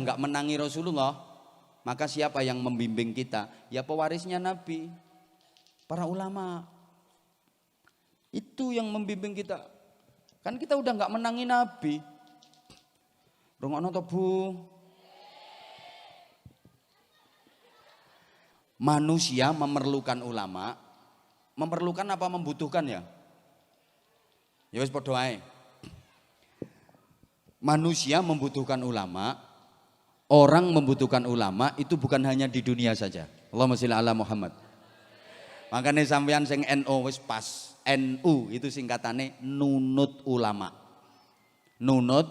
nggak menangi Rasulullah, maka siapa yang membimbing kita? Ya pewarisnya Nabi, para ulama. Itu yang membimbing kita. Kan kita udah nggak menangi Nabi. Rungokno to, Bu? Manusia memerlukan ulama. Memerlukan apa membutuhkan ya? Ya wis padha ae. Manusia membutuhkan ulama, orang membutuhkan ulama itu bukan hanya di dunia saja. Allahumma sholli ala Muhammad. Makanya sampean sing NU wis pas. NU itu singkatannya nunut ulama. Nunut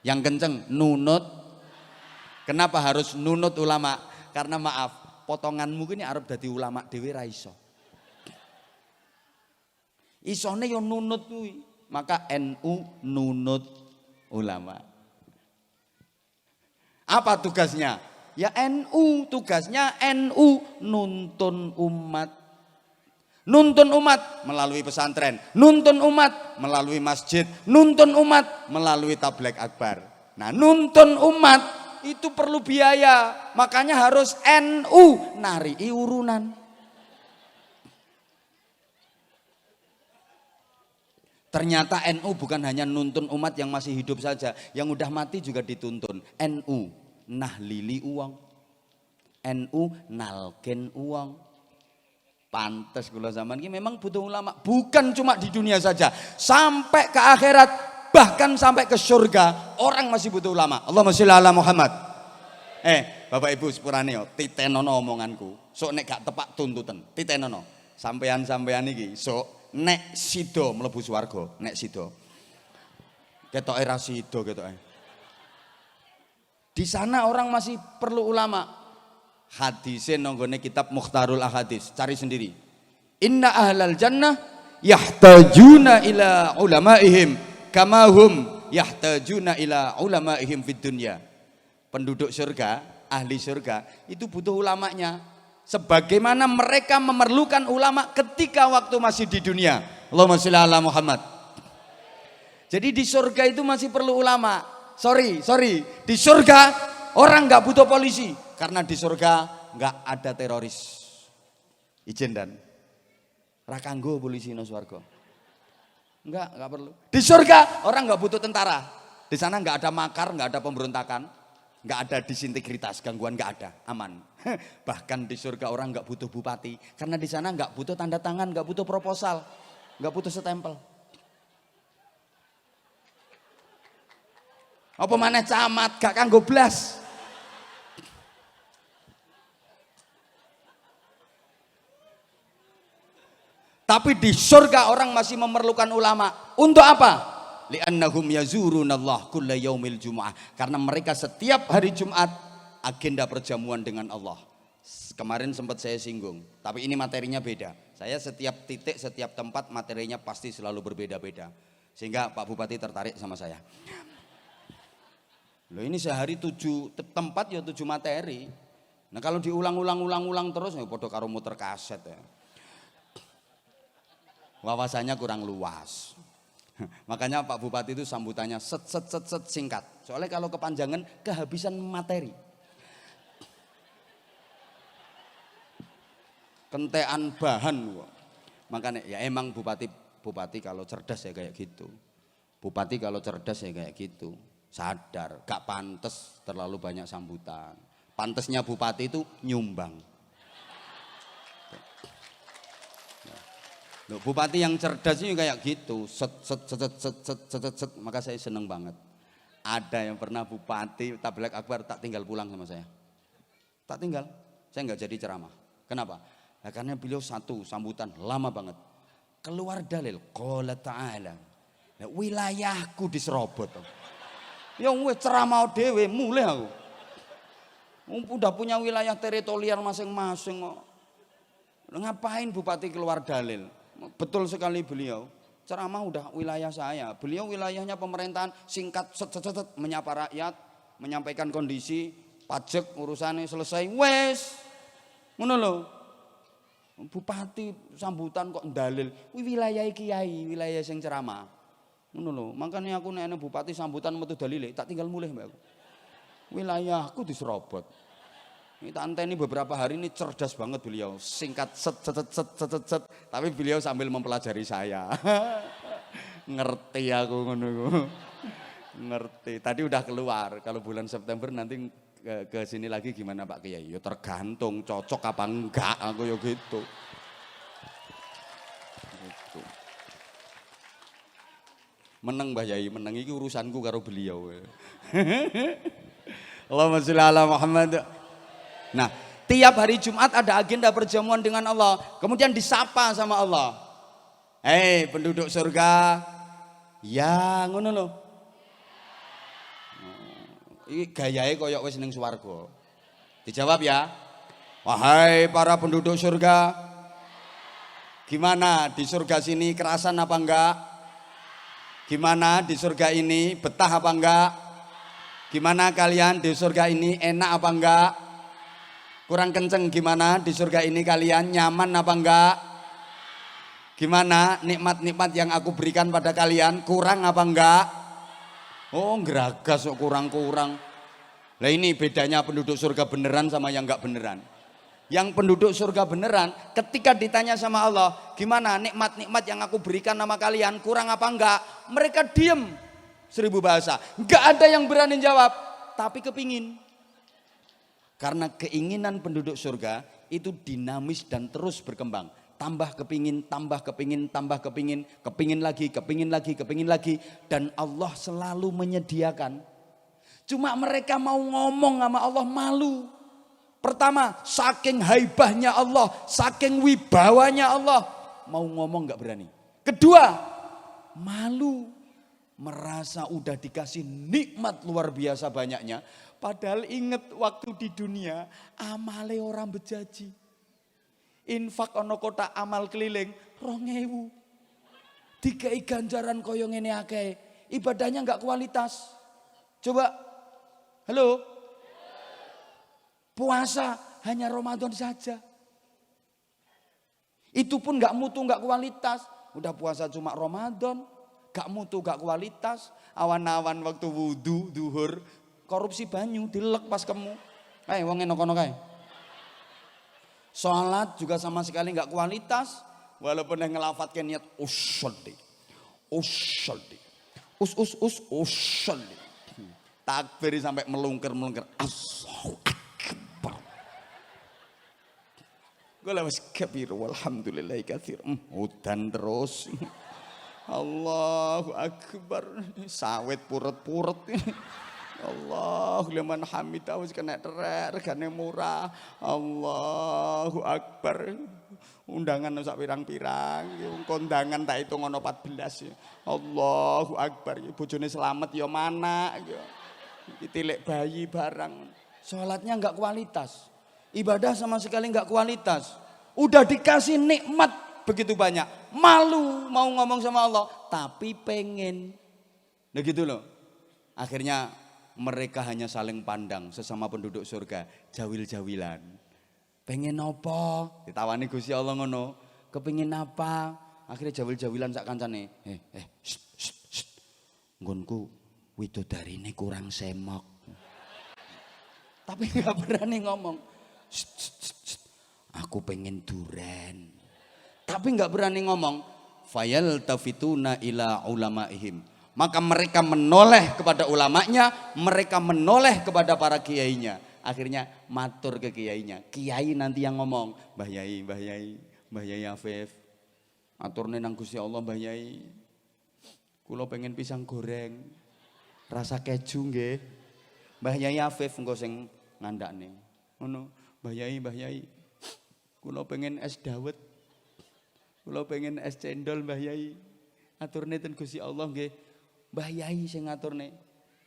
yang kenceng, nunut. Kenapa harus nunut ulama? Karena maaf, potonganmu ini arep dadi ulama dhewe ra iso. Isone yo nunut kuwi. Maka NU nunut ulama. Apa tugasnya? Ya NU, tugasnya NU nuntun umat. Nuntun umat melalui pesantren, nuntun umat melalui masjid, nuntun umat melalui tabligh akbar. Nah, nuntun umat itu perlu biaya, makanya harus NU narii urunan. Ternyata NU bukan hanya nuntun umat yang masih hidup saja, yang udah mati juga dituntun. NU nahlili uang, NU nalken uang. Pantes kula zaman ini memang butuh ulama, bukan cuma di dunia saja, sampai ke akhirat, bahkan sampai ke surga orang masih butuh ulama. Allahumma sholli ala Muhammad. Bapak Ibu sepurane yo, titenono omonganku. Sok nek gak tepak tuntutan, titenono. Sampean-sampean iki sok nek sida mlebu swarga, nek sida. Ketoke ra sida ketoke. Di sana orang masih perlu ulama. Hadisnya nonggone kitab Mukhtarul Ahadits, cari sendiri. Inna ahlal jannah yahtajuna ila ulamaihim kama hum yahtajuna ila ulamaihim fid dunya. Penduduk surga, ahli surga itu butuh ulamanya sebagaimana mereka memerlukan ulama ketika waktu masih di dunia. Allahumma sholli ala Muhammad. Jadi di surga itu masih perlu ulama. Sorry, di surga orang nggak butuh polisi. Karena di surga nggak ada teroris. Ijen dan rakanggo polisi no swarga. Nggak perlu. Di surga orang nggak butuh tentara. Di sana nggak ada makar, nggak ada pemberontakan, nggak ada disintegritas, gangguan nggak ada, aman. Bahkan di surga orang nggak butuh bupati, karena di sana nggak butuh tanda tangan, nggak butuh proposal, nggak butuh stempel. Apa maneh camat gak kanggo blas. Tapi di surga orang masih memerlukan ulama. Untuk apa? Li'annahum yazurunallah kulla yaumil jum'ah. Karena mereka setiap hari Jumat agenda perjamuan dengan Allah. Kemarin sempat saya singgung, tapi ini materinya beda. Saya setiap titik, setiap tempat materinya pasti selalu berbeda-beda. Sehingga Pak Bupati tertarik sama saya. Loh ini sehari 7 tempat ya 7 materi. Nah kalau diulang-ulang terus ya podo karo muter kaset ya. Wawasannya kurang luas. Makanya Pak Bupati itu sambutannya set singkat. Soalnya kalau kepanjangan kehabisan materi. Kentean bahan. Makanya ya emang bupati kalau cerdas ya kayak gitu. Bupati kalau cerdas ya kayak gitu. Sadar, gak pantes terlalu banyak sambutan. Pantesnya bupati itu nyumbang. Loh, bupati yang cerdas ini kayak gitu, set, maka saya seneng banget. Ada yang pernah bupati tabligh akbar tak tinggal pulang sama saya. Tak tinggal, saya nggak jadi ceramah. Kenapa? Nah, karena beliau satu sambutan lama banget. Keluar dalil, qala ta'ala. Nah, wilayahku diserobot. Ya wis ceramah dhewe mulai aku. Udah punya wilayah teritorial masing-masing kok. Ngapain bupati keluar dalil? Betul sekali beliau. Ceramah udah wilayah saya. Beliau wilayahnya pemerintahan singkat set menyapa rakyat, menyampaikan kondisi, pajak urusannya selesai. Wes. Ngono lho. Bupati sambutan kok dalil. Wilayah kiai, wilayah sing ceramah. Ngono lho. Makanya aku nek bupati sambutan metu dalile tak tinggal mulih mbak aku. Wilayahku diserobot. Ini tante ini beberapa hari ini cerdas banget beliau. Singkat set. Tapi beliau sambil mempelajari saya. Ngerti aku ngono. Ngerti. Tadi udah keluar. Kalau bulan September nanti ke sini lagi gimana Pak Kiai? Ya tergantung cocok apa enggak aku ya gitu. Gitu. Meneng Mbah Yai, meneng iki urusanku karo beliau. Allahumma sholli ala Muhammad. Nah, tiap hari Jumat ada agenda perjamuan dengan Allah. Kemudian disapa sama Allah. Hei penduduk surga. Ya ngono lho. Iki gayahe koyok wis ning swarga. Dijawab ya. Wahai para penduduk surga. Gimana di surga sini kerasan apa enggak? Gimana di surga ini betah apa enggak? Gimana kalian di surga ini enak apa enggak? Kurang kenceng gimana di surga ini kalian nyaman apa enggak? Gimana nikmat-nikmat yang aku berikan pada kalian kurang apa enggak? Oh geragas kok kurang-kurang. Lah ini bedanya penduduk surga beneran sama yang enggak beneran. Yang penduduk surga beneran ketika ditanya sama Allah, gimana nikmat-nikmat yang aku berikan sama kalian kurang apa enggak? Mereka diem 1000 bahasa. Enggak ada yang berani jawab, tapi kepingin. Karena keinginan penduduk surga itu dinamis dan terus berkembang. Tambah kepingin, tambah kepingin, tambah kepingin, kepingin lagi, kepingin lagi, kepingin lagi. Dan Allah selalu menyediakan. Cuma mereka mau ngomong sama Allah malu. Pertama, saking haibahnya Allah, saking wibawanya Allah, mau ngomong gak berani. Kedua, malu, merasa udah dikasih nikmat luar biasa banyaknya, padahal inget waktu di dunia amale orang bejaji. Infak ono kotak amal keliling 2000. Dikai ganjaran koyo ngene akeh, ibadahnya gak kualitas. Coba, halo? Puasa hanya Ramadan saja. Itu pun gak mutu, gak kualitas. Udah puasa cuma Ramadan, gak mutu, gak kualitas. Awan-awan waktu wudu, duhur, korupsi banyu, dilek pas kemu. Wong enak kono kae. Salat juga sama sekali gak kualitas. Walaupun yang ngelafatkan niat usolli. Usolli. Takbir sampai melungker-melungker. Allahu Akbar. Gula was kabir walhamdulillahi katsir. Udan terus. Allahu Akbar. Sawit puret-puret. Allahu liman hamidah wis kena terek regane murah. Allahu Akbar. Undangan sak pirang-pirang, kondangan tak hitung ono 14. Allahu Akbar. Bojone selamat ya mana ya. Ditilik bayi barang. Salatnya enggak kualitas. Ibadah sama sekali enggak kualitas. Udah dikasih nikmat begitu banyak. Malu mau ngomong sama Allah, tapi pengen. Nah gitu loh. Akhirnya mereka hanya saling pandang sesama penduduk surga, jawil-jawilan. Pengen apa? Ditawani Gusti Allah ngono. Kepengin apa? Akhirnya jawil-jawilan sak kancane. Nggonku widodarine kurang semok. Tapi enggak berani ngomong. Aku pengen duren. Tapi enggak berani ngomong. Fayal tafituna ila ulamaihim. Maka mereka menoleh kepada ulamanya, mereka menoleh kepada para kiainya. Akhirnya matur ke kiainya. Kiai nanti yang ngomong, Mbah Yai Afif. Aturne nang Gusti Allah Mbah Yai. Kula pengen pisang goreng rasa keju nggih. Mbah Yai Afif engko sing ngandakne. Ngono. Mbah Yai, kula pengen es dawet, kula pengen es cendol Mbah Yai. Aturne ten Gusti Allah nggih, Mbah Yai sing ngaturne.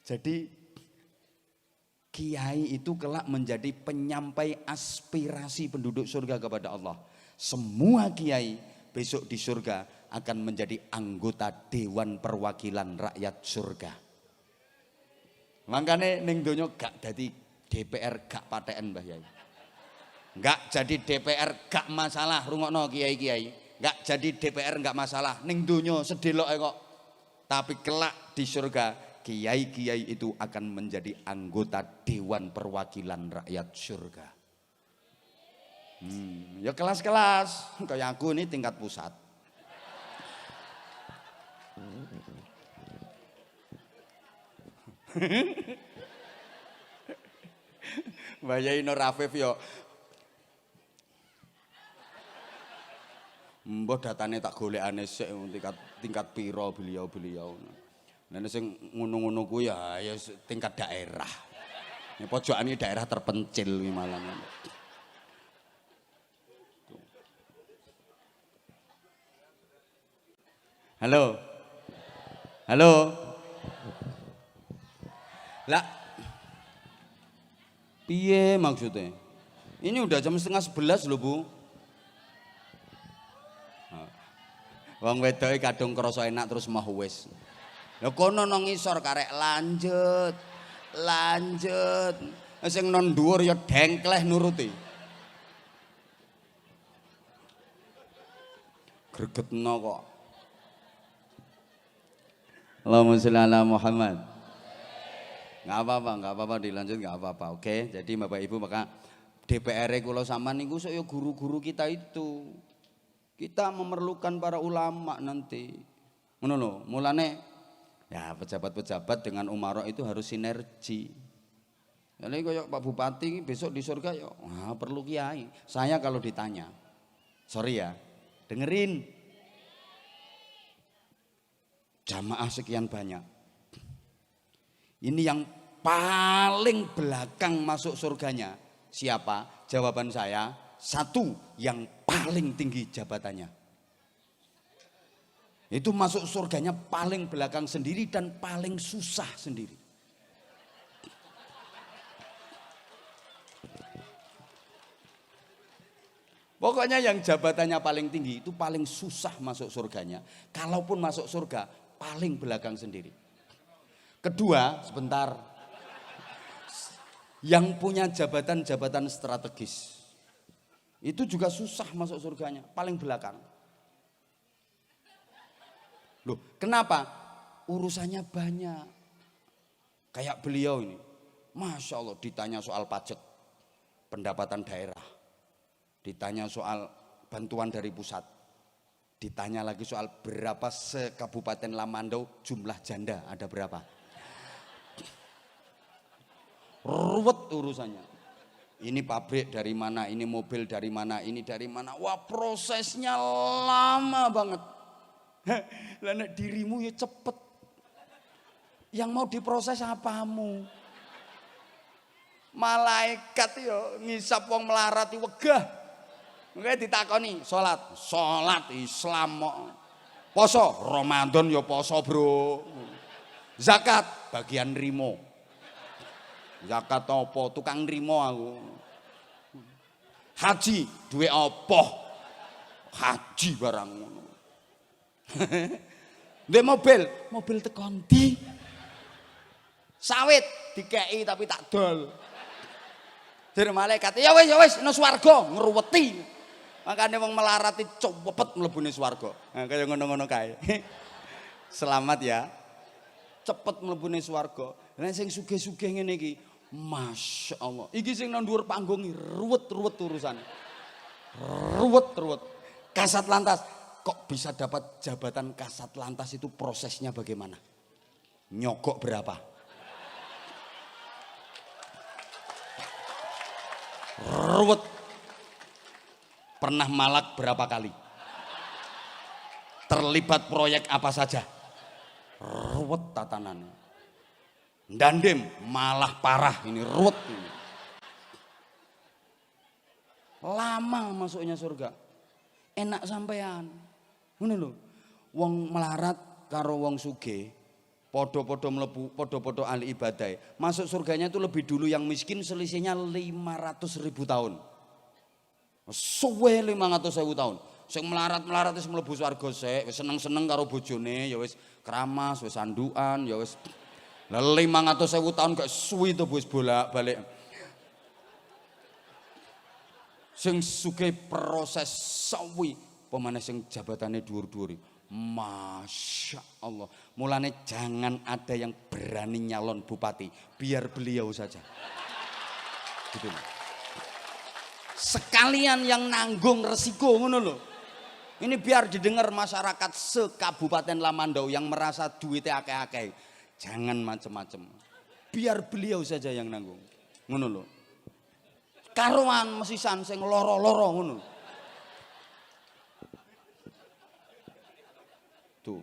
Jadi kiai itu kelak menjadi penyampai aspirasi penduduk surga kepada Allah. Semua kiai besok di surga akan menjadi anggota Dewan Perwakilan Rakyat Surga. Makanya ning donya gak dadi DPR gak paten Mbah Yai. Enggak jadi DPR gak masalah, rungokno kiai-kiai. Enggak jadi DPR enggak masalah, ning donya sedeloke kok. Tapi kelak di surga kiai-kiai itu akan menjadi anggota Dewan Perwakilan Rakyat Surga. Ya kelas-kelas, kayak aku ini tingkat pusat. Mbak Yai Nur Afif yo mbah datane tak golekane sik tingkat piro beliau-beliau. Nah sing ngono-ngono kuwi ya tingkat daerah. Ya pojokane daerah terpencil kuwi malah. Halo. Halo. Lah. Piye maksudnya? Ini udah jam 10:30 loh, Bu. Wong wedoke kadung krasa enak terus mah wis. Lah kono nang ngisor karek lanjut. Lanjut. Sing non dhuwur ya dengkleh nuruti. Gregetno kok. Allahumma sholli ala Muhammad. Nggak apa-apa dilanjut nggak apa-apa. Oke, jadi Bapak Ibu maka DPR kula sampean niku sok ya guru-guru kita itu. Kita memerlukan para ulama nanti. Ngono lho, mulane ya pejabat-pejabat dengan umara itu harus sinergi. Jadi kayak Pak Bupati besok di surga ya perlu kiai. Saya kalau ditanya, sorry ya, dengerin. Jamaah sekian banyak. Ini yang paling belakang masuk surganya siapa? Jawaban saya, satu yang paling tinggi jabatannya. Itu masuk surganya paling belakang sendiri dan paling susah sendiri. Pokoknya yang jabatannya paling tinggi itu paling susah masuk surganya. Kalaupun masuk surga, paling belakang sendiri. Kedua, sebentar. Yang punya jabatan-jabatan strategis. Itu juga susah masuk surganya, paling belakang. Loh, kenapa? Urusannya banyak. Kayak beliau ini. Masya Allah ditanya soal pajak, pendapatan daerah. Ditanya soal bantuan dari pusat. Ditanya lagi soal berapa sekabupaten Lamandau jumlah janda, ada berapa? Ruwet urusannya. Ini pabrik dari mana, ini mobil dari mana, ini dari mana. Wah prosesnya lama banget. Lah nek dirimu ya cepet. Yang mau diproses apamu? Malaikat yo ngisap wong melarat iki wegah. Mengke ditakoni salat Islam kok. Poso Ramadan ya poso, Bro. Zakat bagian rimo. Zakat apa? Tukang rimo aku. Haji duwe apa? Haji barang ngono. Ndek mobil tekon ndi? Sawit dikeki tapi tak dol. Dir malaikat, ya wis nang swarga ngruweti. Makane wong melarat iki cepet mlebune swarga. Nah, kaya ngono-ngono kae. Selamat ya. Cepet mlebune swarga. Lah sing sugih-sugih ngene iki, Masya Allah. Iki sing nang dhuwur panggung ruwet-ruwet urusane. Ruwet. Kasat lantas, kok bisa dapat jabatan kasat lantas itu prosesnya bagaimana? Nyogok berapa? Ruwet. Pernah malak berapa kali? Terlibat proyek apa saja? Ruwet tatanannya. Dandem malah parah, ini ruwet ini. Lama masuknya surga. Enak sampean. Ngono lho. Wong melarat karo wong sugih podo-podo mlebu, podo-podo ahli ibadah. Masuk surganya itu lebih dulu yang miskin, selisihnya 500.000 tahun. Suwe 500.000 tahun. Sing melarat-melarat wis mlebu swarga sik, wis seneng-seneng karo bojone, ya wis keramas, wis sandukan, ya wis 500.000 tahun gak suwi to wis bolak-balik. Sing sugih proses sawi, pemane sing jabatane dhuwur-dhuwur. Masya Allah. Mulane jangan ada yang berani nyalon bupati, biar beliau saja. Gitu. Sekalian yang nanggung resiko ngono lho. Ini biar didengar masyarakat sekabupaten Lamandau yang merasa duitnya akeh-akeh. Jangan macem-macem. Biar beliau saja yang nanggung. Ngono lho. Karuan mesisan sing loro-loro ngono. Tuh.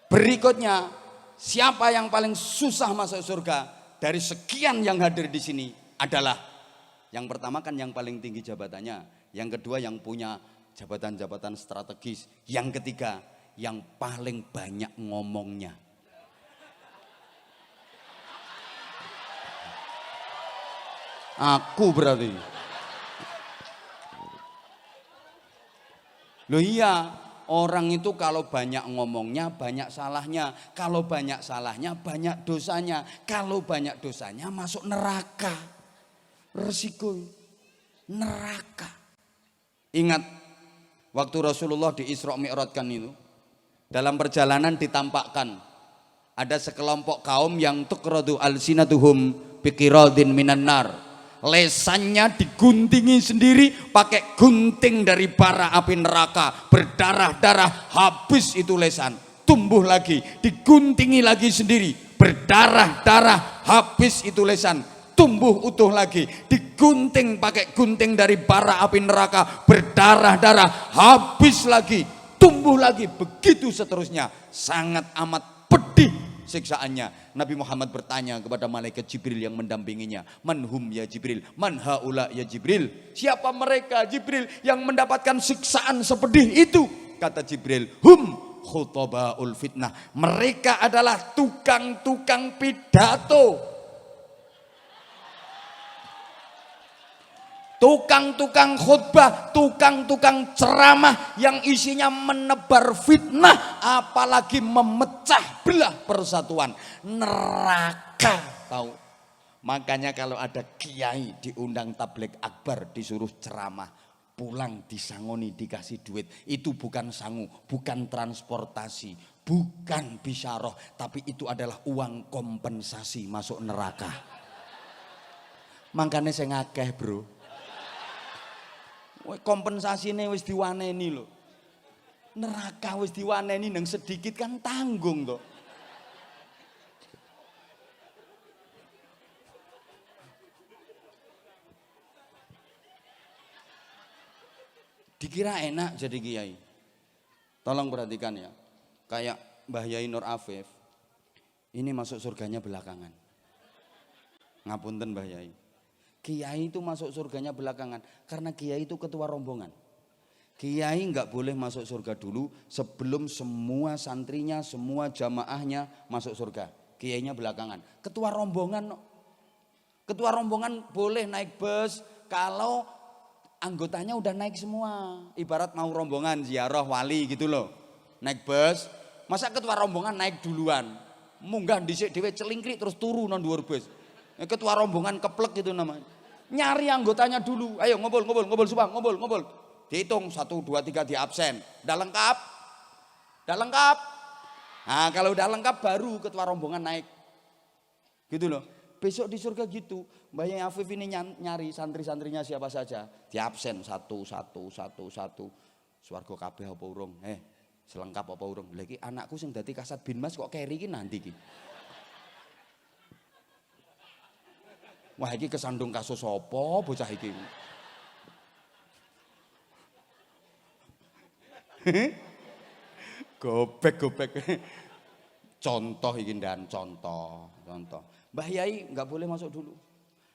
Berikutnya, siapa yang paling susah masuk surga dari sekian yang hadir di sini adalah yang pertama kan yang paling tinggi jabatannya, yang kedua yang punya jabatan-jabatan strategis, yang ketiga yang paling banyak ngomongnya. Aku berarti. Loh iya, orang itu kalau banyak ngomongnya banyak salahnya. Kalau banyak salahnya banyak dosanya. Kalau banyak dosanya masuk neraka. Resiko neraka. Ingat waktu Rasulullah di Isra Mi'rajkan itu, dalam perjalanan ditampakkan ada sekelompok kaum yang tuqradu alsinatuhum biqiradin minan nar. Lesannya diguntingi sendiri pakai gunting dari bara api neraka, berdarah-darah, habis itu lesan, tumbuh lagi, diguntingi lagi sendiri, berdarah-darah, habis itu lesan, tumbuh utuh lagi, digunting pakai gunting dari bara api neraka, berdarah-darah, habis lagi, tumbuh lagi, begitu seterusnya. Sangat amat pedih siksaannya. Nabi Muhammad bertanya kepada malaikat Jibril yang mendampinginya, manhum ya Jibril, man haula ya Jibril, siapa mereka Jibril yang mendapatkan siksaan sepedih itu? Kata Jibril, hum khutabaul fitnah, mereka adalah tukang-tukang pidato, tukang-tukang khutbah, tukang-tukang ceramah yang isinya menebar fitnah, apalagi memecah belah persatuan. Neraka, tahu? Makanya kalau ada kiai diundang tabligh akbar disuruh ceramah, pulang disangoni dikasih duit, itu bukan sangu, bukan transportasi, bukan bisyarah, tapi itu adalah uang kompensasi masuk neraka. Makanya saya ngakeh bro, kompensasinya wis diwaneni lho. Neraka wis diwaneni nang sedikit kan tanggung toh. Dikira enak jadi kiai. Tolong perhatikan ya. Kayak Mbah Yai Nur Afif, ini masuk surganya belakangan. Ngapunten Mbah Yai. Kiai itu masuk surganya belakangan karena kiai itu ketua rombongan. Kiai nggak boleh masuk surga dulu sebelum semua santrinya, semua jamaahnya masuk surga. Kiainya belakangan. Ketua rombongan boleh naik bus kalau anggotanya udah naik semua. Ibarat mau rombongan ziarah wali gitu loh. Naik bus, masa ketua rombongan naik duluan. Munggah dhisik dhewe celingkrik terus turu nang dhuwur bus. Ketua rombongan keplek gitu namanya. Nyari anggotanya dulu. Ayo ngobrol subang, ngobrol. Dihitung 1 2 3 di absen. Udah lengkap? Nah, kalau udah lengkap baru ketua rombongan naik. Gitu loh. Besok di surga gitu. Mbah Yai Afif ini nyari santri-santrinya siapa saja. Di absen satu. Swarga kabeh apa urung? Selengkap apa urung? Lha iki anakku sing dadi Kasat Binmas kok keri iki nanti iki. Wah iki kesandung kasus apa bocah iki. Gobek. Contoh iki dan contoh. Mbah Yai nggak boleh masuk dulu.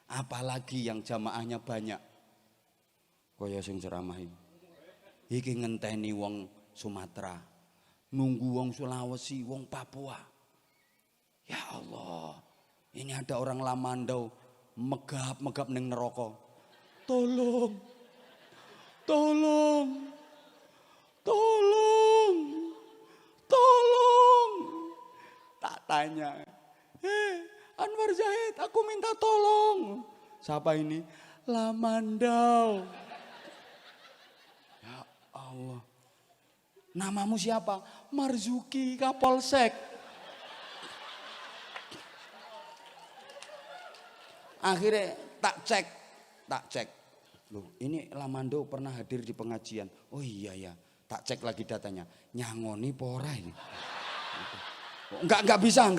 Apalagi yang jamaahnya banyak. Kaya sing ceramah iki ngenteni wong Sumatera, nunggu wong Sulawesi, wong Papua. Ya Allah, ini ada orang Lamandau megap neng neraka. Tolong. Tak tanya. Anwar Zahid, aku minta tolong. Siapa ini? Lamandau. Ya Allah. Namamu siapa? Marzuki Kapolsek. Akhirnya tak cek. Loh, ini Lamando pernah hadir di pengajian. Oh iya ya, tak cek lagi datanya. Nyangoni pora ini. Enggak bisa.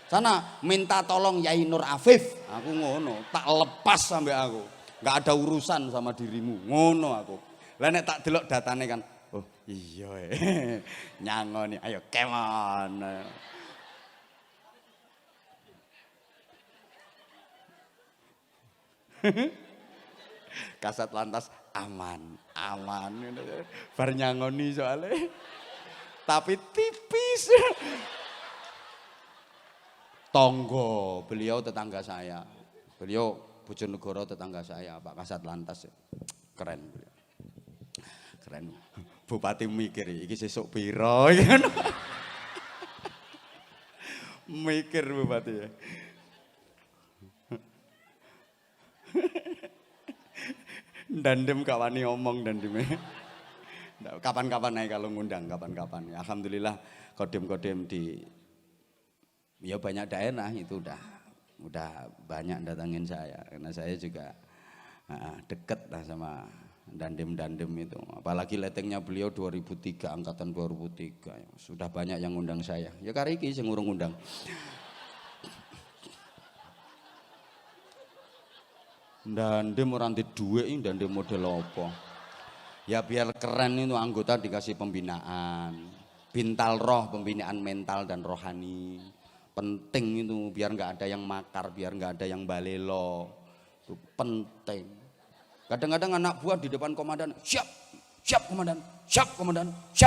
Sana minta tolong Yai Nur Afif. Aku ngono, tak lepas sampai aku. Enggak ada urusan sama dirimu. Ngono aku. Lah nek tak delok datane kan. Oh iya nyangoni. Ayo come on. Kasat lantas aman. Bar nyangoni soalnya. Tapi tipis. Tonggo, beliau tetangga saya. Beliau Bojonegoro tetangga saya, Pak Kasat Lantas. Keren beliau. Keren. Bupati mikir iki sesuk piro. Mikir bupati ya. Dandem gak wani omong dandeme. Kapan-kapan aja kalau ngundang, kapan-kapan. Alhamdulillah kodem-kodem di ya banyak daerah itu udah banyak datangin saya. Karena saya juga deket lah sama dandem-dandem itu. Apalagi letengnya beliau 2003, angkatan 2003. Sudah banyak yang ngundang saya. Ya kari iki sing urung ngundang. Dandem orang di duit ini dandem model apa? Ya biar keren itu anggota dikasih pembinaan. Bintal roh, pembinaan mental dan rohani. Penting itu biar nggak ada yang makar, biar nggak ada yang balelo. Itu penting. Kadang-kadang anak buah di depan komandan, siap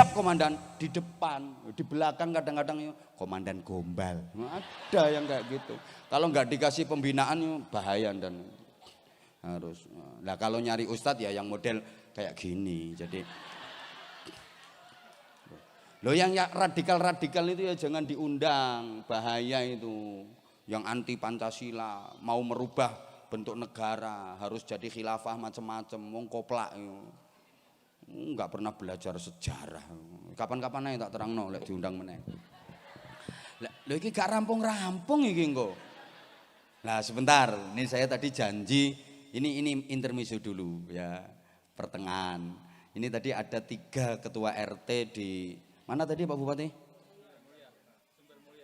komandan di depan, di belakang kadang-kadang komandan gombal. Ada yang kayak gitu. Kalau nggak dikasih pembinaan bahaya dan harus. Nah kalau nyari ustadz ya yang model kayak gini. Jadi loh yang radikal itu ya jangan diundang, bahaya itu. Yang anti Pancasila, mau merubah bentuk negara, harus jadi khilafah macam-macam, wong koplak itu. Enggak pernah belajar sejarah. Kapan-kapan aja tak terangno lek diundang meneh. Lho iki gak rampung-rampung iki engko. Nah, sebentar. Ini saya tadi janji ini intermezzo dulu ya, pertengahan. Ini tadi ada 3 ketua RT di mana tadi Pak Bupati?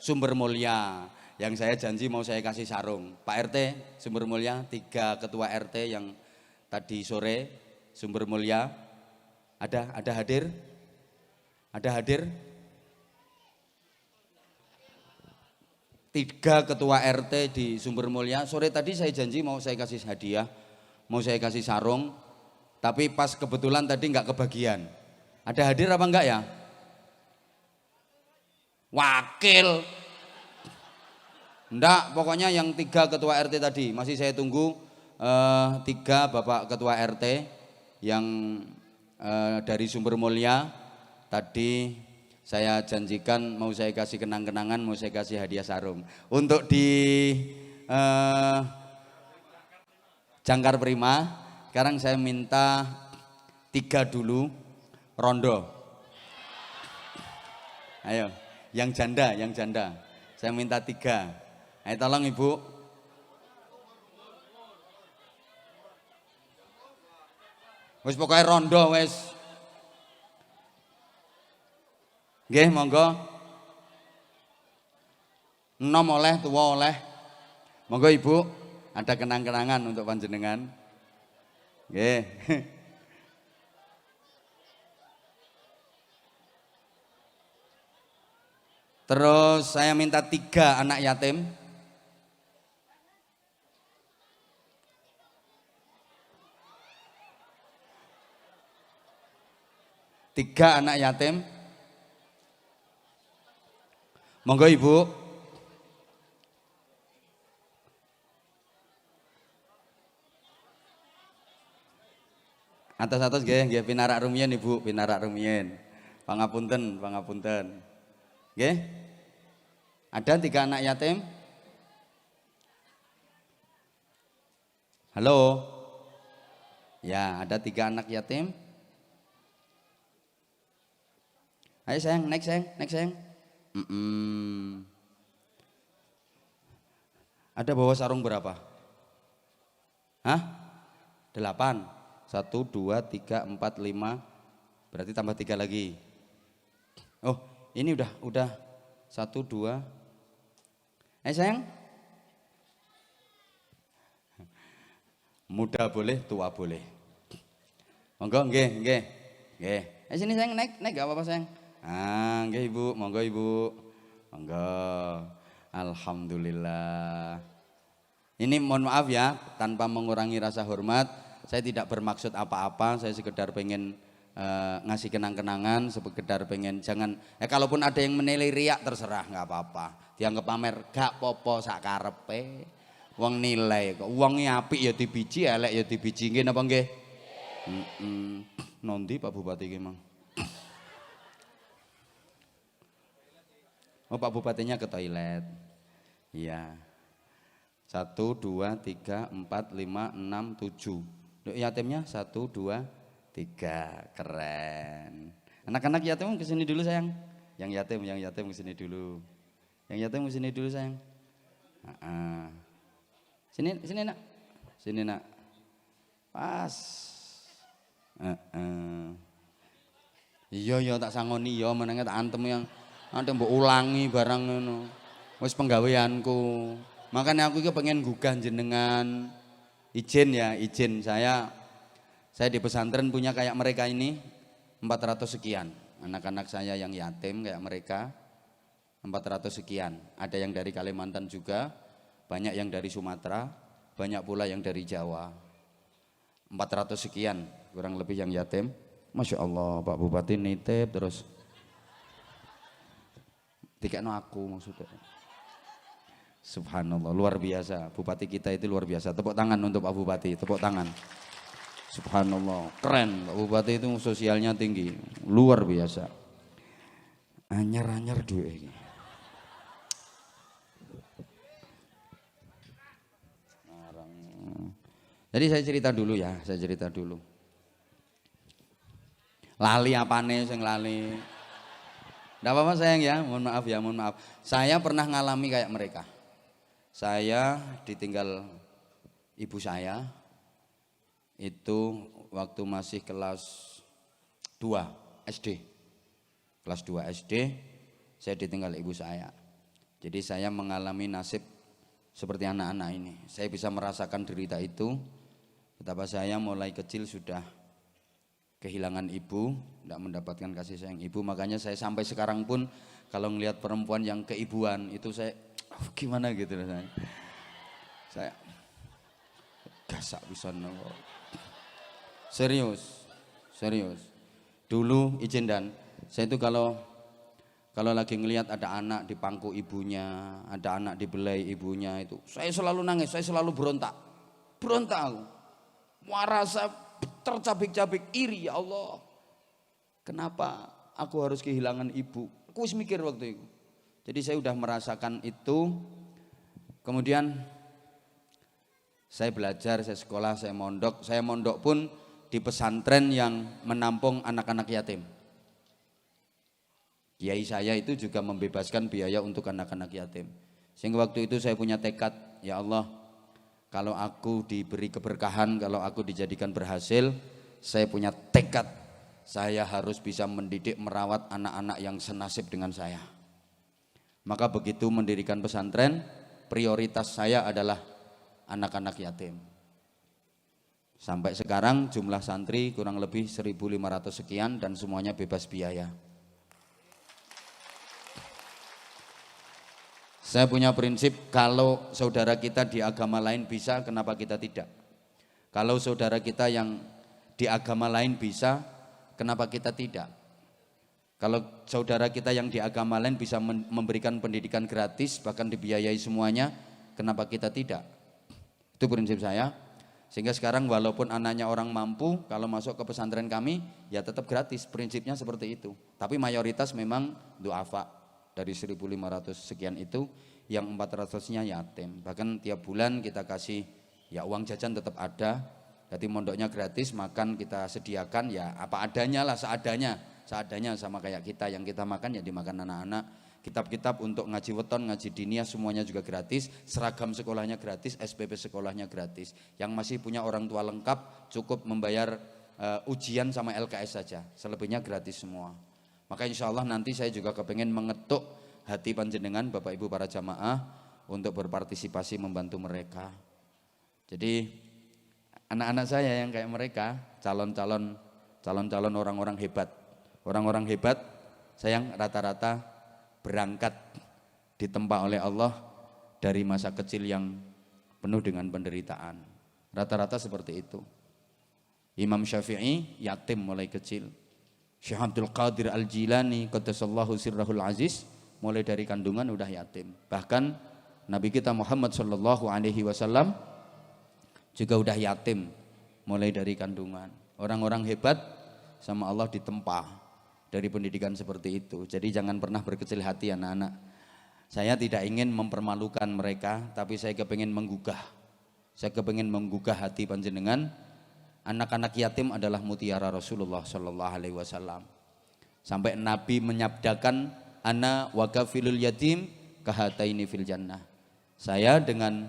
Sumber Mulia. Yang saya janji mau saya kasih sarung. Pak RT Sumber Mulia, 3 ketua RT yang tadi sore Sumber Mulia. Ada hadir? Ada hadir? 3 ketua RT di Sumber Mulia. Sore tadi saya janji mau saya kasih hadiah, mau saya kasih sarung. Tapi pas kebetulan tadi nggak kebagian. Ada hadir apa enggak ya? Wakil. Enggak, pokoknya yang 3 ketua RT tadi. Masih saya tunggu 3 Bapak Ketua RT yang dari Sumber Mulia. Tadi saya janjikan mau saya kasih kenang-kenangan, mau saya kasih hadiah sarung. Untuk di Jangkar Prima, sekarang saya minta 3 dulu, rondo. Ayo, yang janda. Saya minta 3. Ayo tolong Ibu. Wis pokoknya rondo wis. Nggih, monggo. Enom oleh, tua oleh. Monggo Ibu, ada kenang-kenangan untuk panjenengan. Nggih. Terus saya minta 3 anak yatim. Tiga anak yatim. Monggo Ibu. Atas-atas nggih pinarak rumiyin Ibu, pinarak rumiyin. Pangapunten. Nggih. Ada 3 anak yatim? Halo? Ya, ada 3 anak yatim. Ayo sayang, naik sayang, naik sayang. Ada bawa sarung berapa? Hah? 8. 1, 2, 3, 4, 5. Berarti tambah 3 lagi. Oh, ini udah 1, 2. Sayang. Muda boleh, tua boleh. Monggo, nggih, nggih. Nggih. Sini sayang, naik gak apa-apa sayang. Nggih Ibu, monggo Ibu. Monggo. Alhamdulillah. Ini mohon maaf ya, tanpa mengurangi rasa hormat, saya tidak bermaksud apa-apa, saya sekedar pengen ngasih kenang-kenangan, sekedar pengen jangan kalaupun ada yang menilai riak terserah, nggak apa-apa. Dianggap pamer gak popo sak karepe. Wong nilai kok wongnya apik ya dibiji, elek ya dibiji, nggih napa nggih? Nondi Pak Bupati ki Mang? Oh, Pak Bupatinya ke toilet. Iya. 1, 2, 3, 4, 5, 6, 7. Duk yatimnya 1, 2, 3. Keren. Anak-anak yatim kesini dulu sayang. Yang yatim kesini dulu. Yang yatim kesini dulu sayang. Sini nak. Sini nak. Pas. Iya tak sangoni ya menenge tak antem yang nanti mbok ulangi barang ngono. Wis penggaweanku. Makanya aku iki pengen gugah jenengan. Izin saya di pesantren punya kayak mereka ini 400 sekian. Anak-anak saya yang yatim kayak mereka 400 sekian. Ada yang dari Kalimantan juga, banyak yang dari Sumatera, banyak pula yang dari Jawa. 400 sekian kurang lebih yang yatim. Masya Allah Pak Bupati nitip terus. Dikekno aku maksudnya. Subhanallah, luar biasa. Bupati kita itu luar biasa. Tepuk tangan untuk Pak Bupati, tepuk tangan. Subhanallah, keren. Pak Bupati itu sosialnya tinggi, luar biasa. Anyar-anyar duit ini. Jadi saya cerita dulu. Lali apane sing lali? Nggak apa-apa sayang ya, mohon maaf. Saya pernah ngalami kayak mereka. Saya ditinggal ibu saya itu waktu masih kelas 2 SD. Kelas 2 SD saya ditinggal ibu saya. Jadi saya mengalami nasib seperti anak-anak ini. Saya bisa merasakan derita itu. Betapa saya mulai kecil sudah kehilangan ibu, tidak mendapatkan kasih sayang ibu. Makanya saya sampai sekarang pun kalau ngelihat perempuan yang keibuan itu saya gimana gitu saya gasak bisa nongol. Serius. Dulu izin dan saya itu kalau lagi ngelihat ada anak dipangku ibunya, ada anak dibelai ibunya itu, saya selalu nangis, saya selalu berontak aku. Rasa tercabik-cabik iri, ya Allah. Kenapa aku harus kehilangan ibu? Aku wis mikir waktu itu. Jadi saya udah merasakan itu. Kemudian saya belajar, saya sekolah, saya mondok. Saya mondok pun di pesantren yang menampung anak-anak yatim. Kiai saya itu juga membebaskan biaya untuk anak-anak yatim. Sehingga waktu itu saya punya tekad, ya Allah, kalau aku diberi keberkahan, kalau aku dijadikan berhasil, saya punya tekad, saya harus bisa mendidik, merawat anak-anak yang senasib dengan saya. Maka begitu mendirikan pesantren, prioritas saya adalah anak-anak yatim. Sampai sekarang jumlah santri kurang lebih 1.500 sekian dan semuanya bebas biaya. Saya punya prinsip, kalau saudara kita di agama lain bisa, kenapa kita tidak? Kalau saudara kita yang di agama lain bisa, kenapa kita tidak? Kalau saudara kita yang di agama lain bisa memberikan pendidikan gratis, bahkan dibiayai semuanya, kenapa kita tidak? Itu prinsip saya. Sehingga sekarang walaupun anaknya orang mampu, kalau masuk ke pesantren kami, ya tetap gratis. Prinsipnya seperti itu. Tapi mayoritas memang duafa. Dari 1.500 sekian itu, yang 400-nya yatim. Bahkan tiap bulan kita kasih Ya uang jajan tetap ada. Jadi mondoknya gratis, makan kita sediakan ya apa adanya lah, seadanya sama kayak kita, yang kita makan ya dimakan anak-anak. Kitab-kitab untuk ngaji weton, ngaji diniyah semuanya juga gratis, seragam sekolahnya gratis, SPP sekolahnya gratis. Yang masih punya orang tua lengkap cukup membayar ujian sama LKS saja, selebihnya gratis semua. Maka insya Allah nanti saya juga kepengen mengetuk hati panjenengan Bapak Ibu para jamaah untuk berpartisipasi membantu mereka. Jadi anak-anak saya yang kayak mereka, calon-calon orang-orang hebat. Orang-orang hebat sayang rata-rata berangkat ditempa oleh Allah dari masa kecil yang penuh dengan penderitaan. Rata-rata seperti itu. Imam Syafi'i yatim mulai kecil. Syekh Abdul Qadir Al-Jilani qaddasallahu sirrahul aziz mulai dari kandungan udah yatim. Bahkan Nabi kita Muhammad sallallahu alaihi wasallam juga udah yatim mulai dari kandungan. Orang-orang hebat sama Allah ditempa dari pendidikan seperti itu. Jadi jangan pernah berkecil hati anak-anak. Saya tidak ingin mempermalukan mereka, tapi saya kepengen menggugah. Saya kepengen menggugah hati panjenengan. Anak-anak yatim adalah mutiara Rasulullah sallallahu alaihi wasallam. Sampai Nabi menyabdakan ana wa kafilul yatim kahataini fil jannah. Saya dengan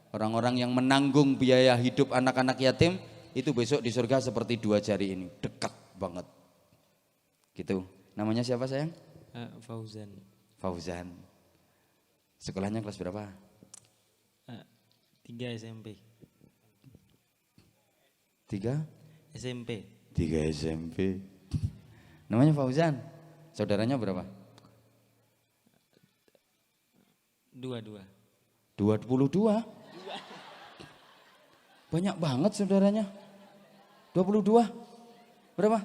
orang-orang yang menanggung biaya hidup anak-anak yatim itu besok di surga seperti dua jari ini, dekat banget. Gitu. Namanya siapa sayang? Fauzan. Fauzan. Sekolahnya kelas berapa? 3 SMP. 3? SMP. 3 SMP. Namanya Fauzan. Saudaranya berapa? 22. 22? Banyak banget saudaranya. 22? Berapa?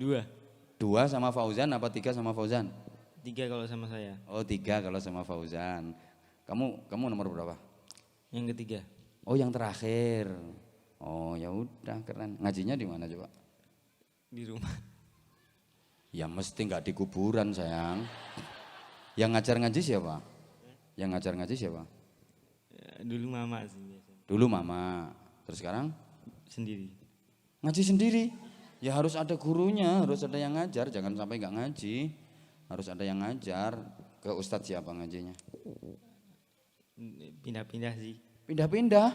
2. 2 sama Fauzan apa 3 sama Fauzan? 3 kalau sama saya. Oh 3 kalau sama Fauzan. Kamu nomor berapa? Yang ketiga. Oh yang terakhir. Oh ya udah keren. Ngajinya di mana coba? Di rumah. Ya mesti nggak di kuburan sayang. Yang ngajar ngaji siapa? Yang ngajar ngaji siapa? Dulu mama sih biasa. Dulu mama. Terus sekarang? Sendiri. Ngaji sendiri. Ya harus ada gurunya, harus ada yang ngajar. Jangan sampai nggak ngaji. Harus ada yang ngajar. Ke ustadz siapa ngajinya? Pindah-pindah sih. Pindah-pindah.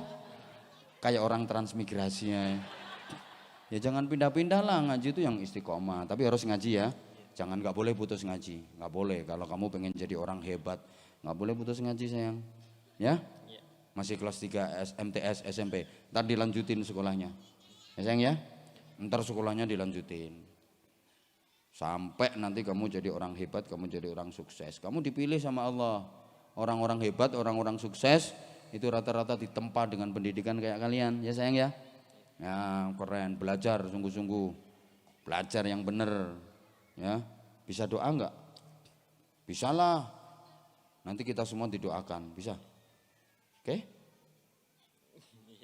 Kayak orang transmigrasinya. Ya jangan pindah-pindah lah, ngaji itu yang istiqomah. Tapi harus ngaji ya. Jangan nggak boleh putus ngaji. Nggak boleh. Kalau kamu pengen jadi orang hebat, nggak boleh putus ngaji sayang. Ya? Masih kelas 3 MTS SMP. Ntar dilanjutin sekolahnya. Ya sayang ya? Ntar sekolahnya dilanjutin. Sampai nanti kamu jadi orang hebat, kamu jadi orang sukses. Kamu dipilih sama Allah. Orang-orang hebat, orang-orang sukses itu rata-rata ditempa dengan pendidikan kayak kalian. Ya sayang ya? Ya keren, belajar sungguh-sungguh. Belajar yang benar. Ya, bisa doa enggak? Bisa lah. Nanti kita semua didoakan, bisa? Oke?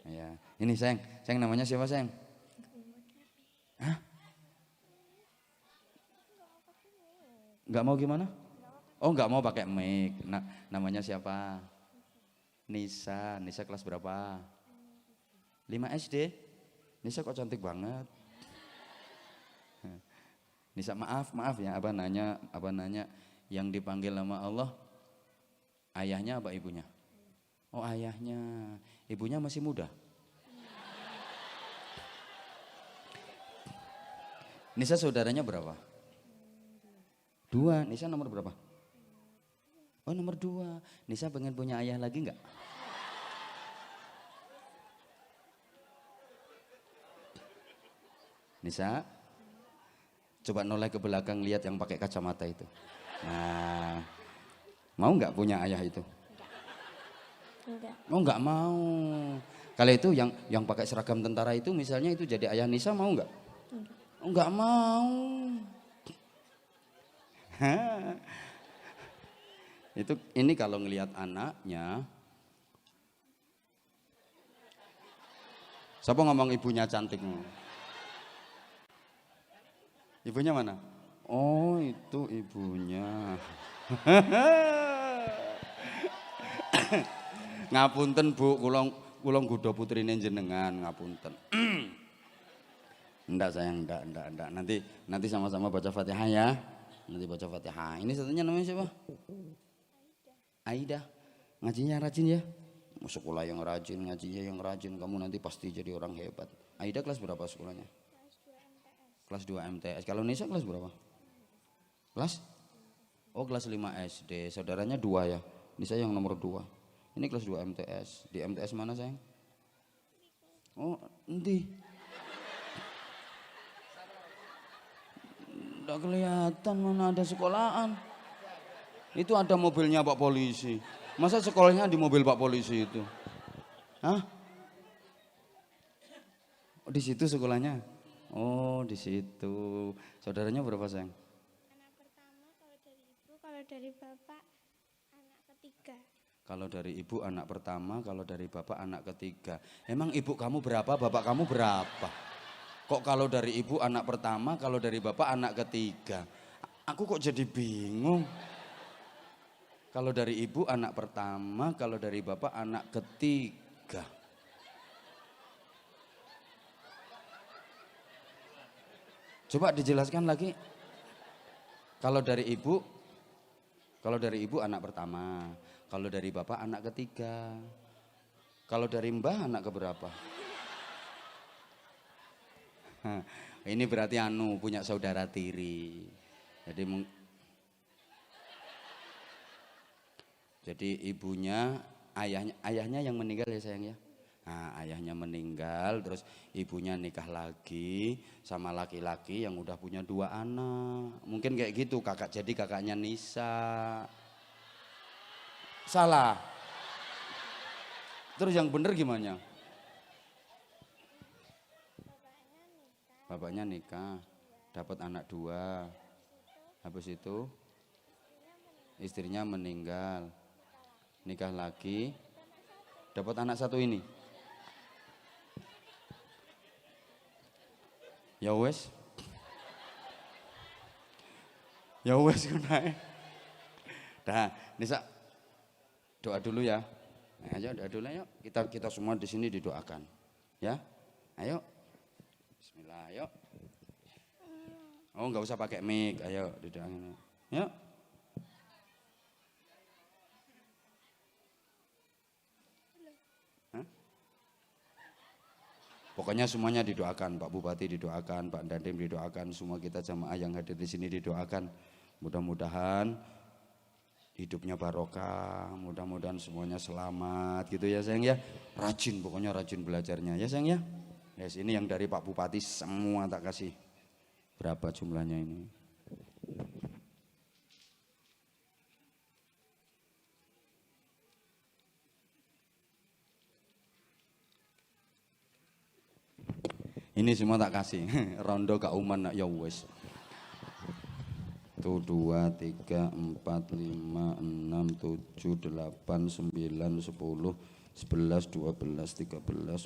Ya, ini sayang namanya siapa sayang? Hah? Enggak mau gimana? Oh enggak mau pakai mic. Nah, namanya siapa? Nisa. Nisa kelas berapa? 5 SD. Nisa kok cantik banget. Nisa maaf ya, abah nanya yang dipanggil nama Allah ayahnya apa ibunya? Oh ayahnya, ibunya masih muda. Nisa saudaranya berapa? 2. Nisa nomor berapa? Oh nomor 2. Nisa pengen punya ayah lagi enggak? Nisa, coba noleh ke belakang lihat yang pakai kacamata itu. Nah, mau nggak punya ayah itu? Enggak. Oh nggak mau. Kalau itu yang pakai seragam tentara itu misalnya itu jadi ayah Nisa mau nggak? Enggak. Oh nggak mau. Ini kalau ngelihat anaknya. Siapa ngomong ibunya cantik? Ibunya mana? Oh itu ibunya. Ngapunten Bu, kula nggodha putrine jenengan ngapunten. Enggak sayang, enggak. Nanti sama-sama baca Fatihah ya. Nanti baca Fatihah. Ini satunya namanya siapa? Aida. Ngajinya rajin ya. Sekolah yang rajin, ngajinya yang rajin. Kamu nanti pasti jadi orang hebat. Aida kelas berapa sekolahnya? Kelas 2 MTS. Kalau Nisa kelas berapa? Kelas? Oh kelas 5 SD. Saudaranya 2 ya. Nisa yang nomor 2. Ini kelas 2 MTS. Di MTS mana sayang? Oh nanti. Nggak kelihatan mana ada sekolahan. Itu ada mobilnya Pak Polisi. Masa sekolahnya di mobil Pak Polisi itu? Hah? Oh, di situ sekolahnya? Oh, di situ. Saudaranya berapa, sayang? Anak pertama, kalau dari ibu, kalau dari bapak anak ketiga. Kalau dari ibu anak pertama, kalau dari bapak anak ketiga. Emang ibu kamu berapa, bapak kamu berapa? Kok kalau dari ibu anak pertama, kalau dari bapak anak ketiga? Aku kok jadi bingung. Kalau dari ibu anak pertama, kalau dari bapak anak ketiga. Coba dijelaskan lagi. Kalau dari ibu anak pertama, kalau dari bapak anak ketiga. Kalau dari mbah anak keberapa? Ini berarti punya saudara tiri. Jadi ibunya, ayahnya yang meninggal ya sayang ya. Nah, ayahnya meninggal, terus ibunya nikah lagi sama laki-laki yang udah punya 2 anak. Mungkin kayak gitu jadi kakaknya Nisa. Salah. Terus yang bener gimana? Bapaknya nikah, dapat anak 2. Habis itu istrinya meninggal. Nikah lagi, dapat anak 1 ini. Ya wes kunae. Dah, Nisa doa dulu ya. Ayo doa dulu yuk. Kita semua di sini didoakan. Ya. Ayo. Bismillah, ayo. Oh, enggak usah pakai mic. Ayo didoain. Yuk. Pokoknya semuanya didoakan, Pak Bupati didoakan, Pak Dandim didoakan, semua kita jamaah yang hadir di sini didoakan. Mudah-mudahan hidupnya barokah, mudah-mudahan semuanya selamat gitu ya sayang ya. Rajin, pokoknya rajin belajarnya ya sayang ya. Yes, ini yang dari Pak Bupati semua tak kasih. Berapa jumlahnya ini? Ini semua tak kasih. Rondo gak uman nak ya wes. 1 2 3 4 5 6 7 8 9 10 11 12 13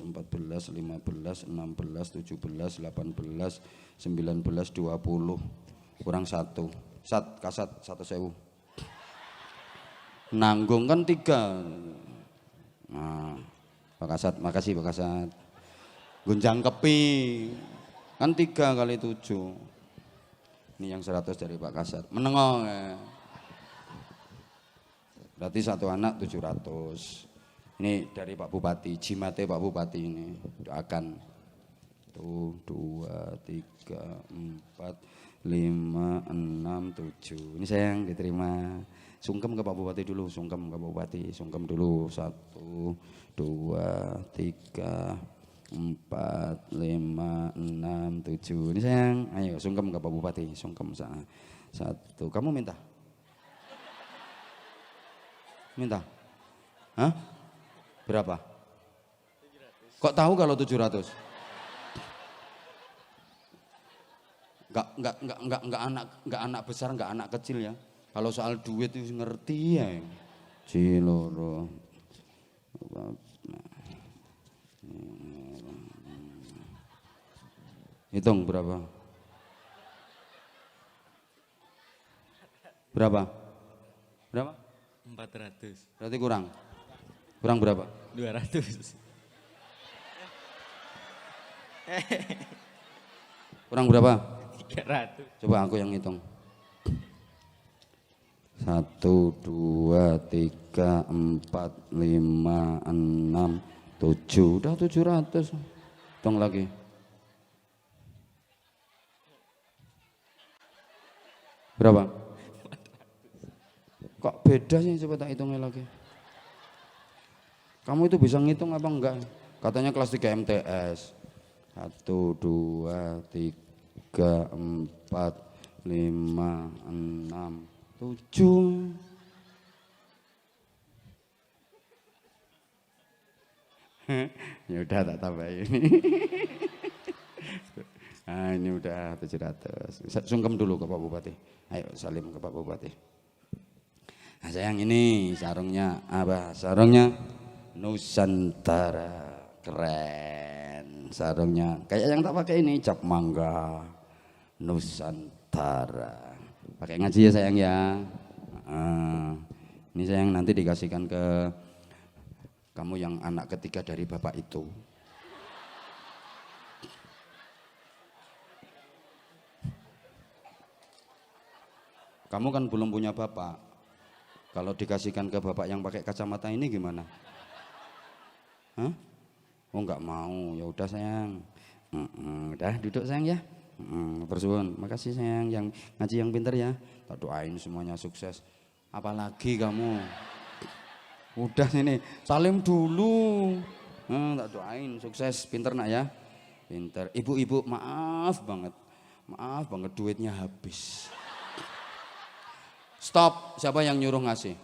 14 15 16 17 18 19 20 kurang 1 kasat 1.000 nanggung kan 3. Nah Pak Kasat, makasih Pak Kasat. Gunjang kepi kan 3 kali 7. Ini yang 100 dari Pak Kasat. Menengok ya. Berarti 1 anak 700. Ini dari Pak Bupati, jimate Pak Bupati ini. Doakan. 1 2 3 4 5 6 7. Ini sayang diterima. Sungkem ke Pak Bupati dulu, sungkem ke Pak Bupati, sungkem dulu. 1 2 3 4 5 6 7. Ini sayang, ayo sungkem ke Pak Bupati, sungkem 1. Kamu minta? Hah? Berapa? 700. Kok tahu kalau 700? Enggak anak besar, enggak anak kecil ya. Kalau soal duit itu ngerti ya. Ciloro. Hitung berapa? Berapa? 400. Berarti kurang berapa? 200. Kurang berapa? 300. Coba aku yang hitung. 1, 2, 3, 4, 5, 6, 7. Udah 700. Hitung lagi. Berapa? Kok beda sih, coba tak hitungnya lagi. Kamu itu bisa ngitung apa enggak? Katanya kelas 3 MTS. 1, 2, 3, 4, 5, 6, 7. Ya udah tak tambahin. Nah, ini udah 700. Sungkem dulu ke Pak Bupati. Ayo salim ke Pak Bupati. Nah sayang, ini sarungnya apa? Sarungnya Nusantara, keren sarungnya. Kayak yang tak pakai ini, cap mangga Nusantara. Pakai ngaji ya sayang ya. Ini sayang nanti dikasihkan ke kamu yang anak ketiga dari bapak itu. Kamu kan belum punya bapak. Kalau dikasihkan ke bapak yang pakai kacamata ini gimana? Hah? Oh nggak mau, ya udah sayang. Udah duduk sayang ya. Bersuwun, makasih sayang yang ngaji yang pinter ya. Tak doain semuanya sukses. Apalagi kamu. Udah sini, salim dulu. Tak doain sukses, pinter nak ya. Pinter. Ibu-ibu maaf banget duitnya habis. Stop, siapa yang nyuruh ngasih?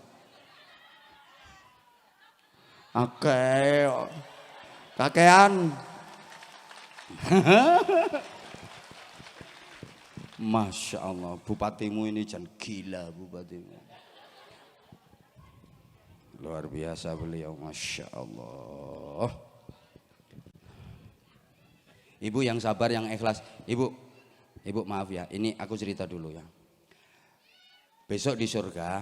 Oke, kakean. Masya Allah, bupatimu ini jangan gila bupatimu. Luar biasa beliau, Masya Allah. Ibu yang sabar, yang ikhlas. Ibu maaf ya, ini aku cerita dulu ya. Besok di surga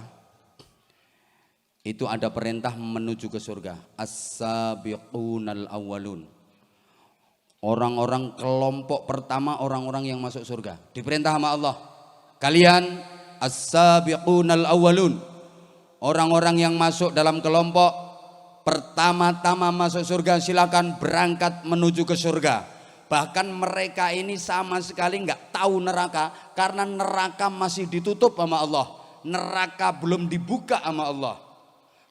itu ada perintah menuju ke surga. As-sabiqunal awwalun. Orang-orang kelompok pertama, orang-orang yang masuk surga. Diperintah sama Allah. Kalian as-sabiqunal awwalun. Orang-orang yang masuk dalam kelompok pertama-tama masuk surga, silakan berangkat menuju ke surga. Bahkan mereka ini sama sekali nggak tahu neraka, karena neraka masih ditutup sama Allah. Neraka belum dibuka sama Allah.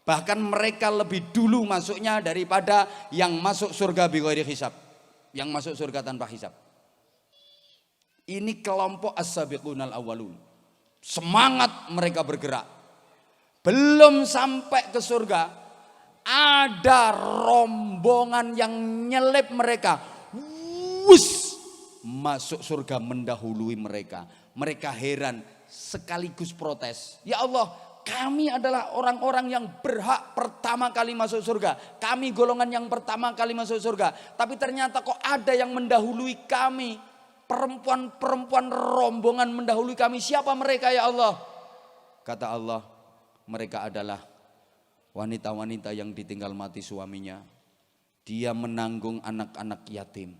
Bahkan mereka lebih dulu masuknya daripada yang masuk surga bighairi hisab, yang masuk surga tanpa hisab. Ini kelompok as-sabiqunal awwalun. Semangat mereka bergerak. Belum sampai ke surga, ada rombongan yang nyelip mereka. Wus, masuk surga mendahului mereka. Mereka heran sekaligus protes. Ya Allah, kami adalah orang-orang yang berhak pertama kali masuk surga. Kami golongan yang pertama kali masuk surga. Tapi ternyata kok ada yang mendahului kami. Perempuan-perempuan rombongan mendahului kami. Siapa mereka ya Allah? Kata Allah, mereka adalah wanita-wanita yang ditinggal mati suaminya. Dia menanggung anak-anak yatim.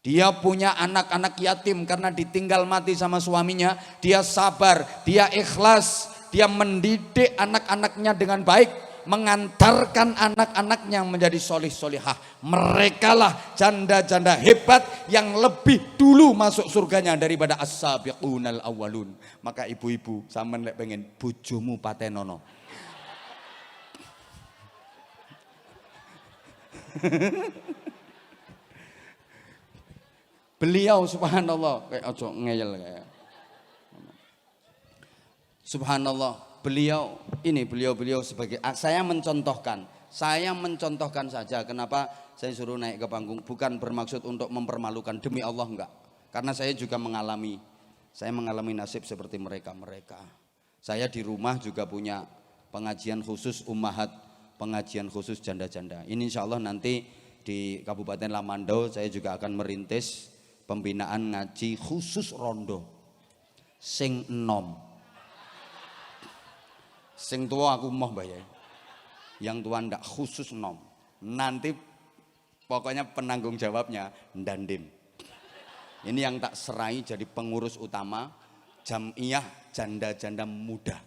Dia punya anak-anak yatim karena ditinggal mati sama suaminya. Dia sabar, dia ikhlas, dia mendidik anak-anaknya dengan baik, mengantarkan anak-anaknya menjadi solih-solihah. Merekalah janda-janda hebat yang lebih dulu masuk surganya daripada as-sabiqunal awwalun. Maka ibu-ibu, sampean lek pengen bojomu patenono. Beliau subhanallah, kayak ojo ngeyel kayak. Subhanallah, beliau sebagai, saya mencontohkan saja. Kenapa saya suruh naik ke panggung? Bukan bermaksud untuk mempermalukan, demi Allah enggak. Karena saya juga mengalami nasib seperti mereka. Saya di rumah juga punya pengajian khusus ummahat, pengajian khusus janda-janda. Ini insya Allah nanti di Kabupaten Lamandau saya juga akan merintis pembinaan ngaji khusus rondo sing enom. Sing tua aku mau bayar, yang tua ndak khusus enom. Nanti Pokoknya penanggung jawabnya Ndandim. Ini yang tak serai jadi pengurus utama Jam'iyah Janda-Janda Muda.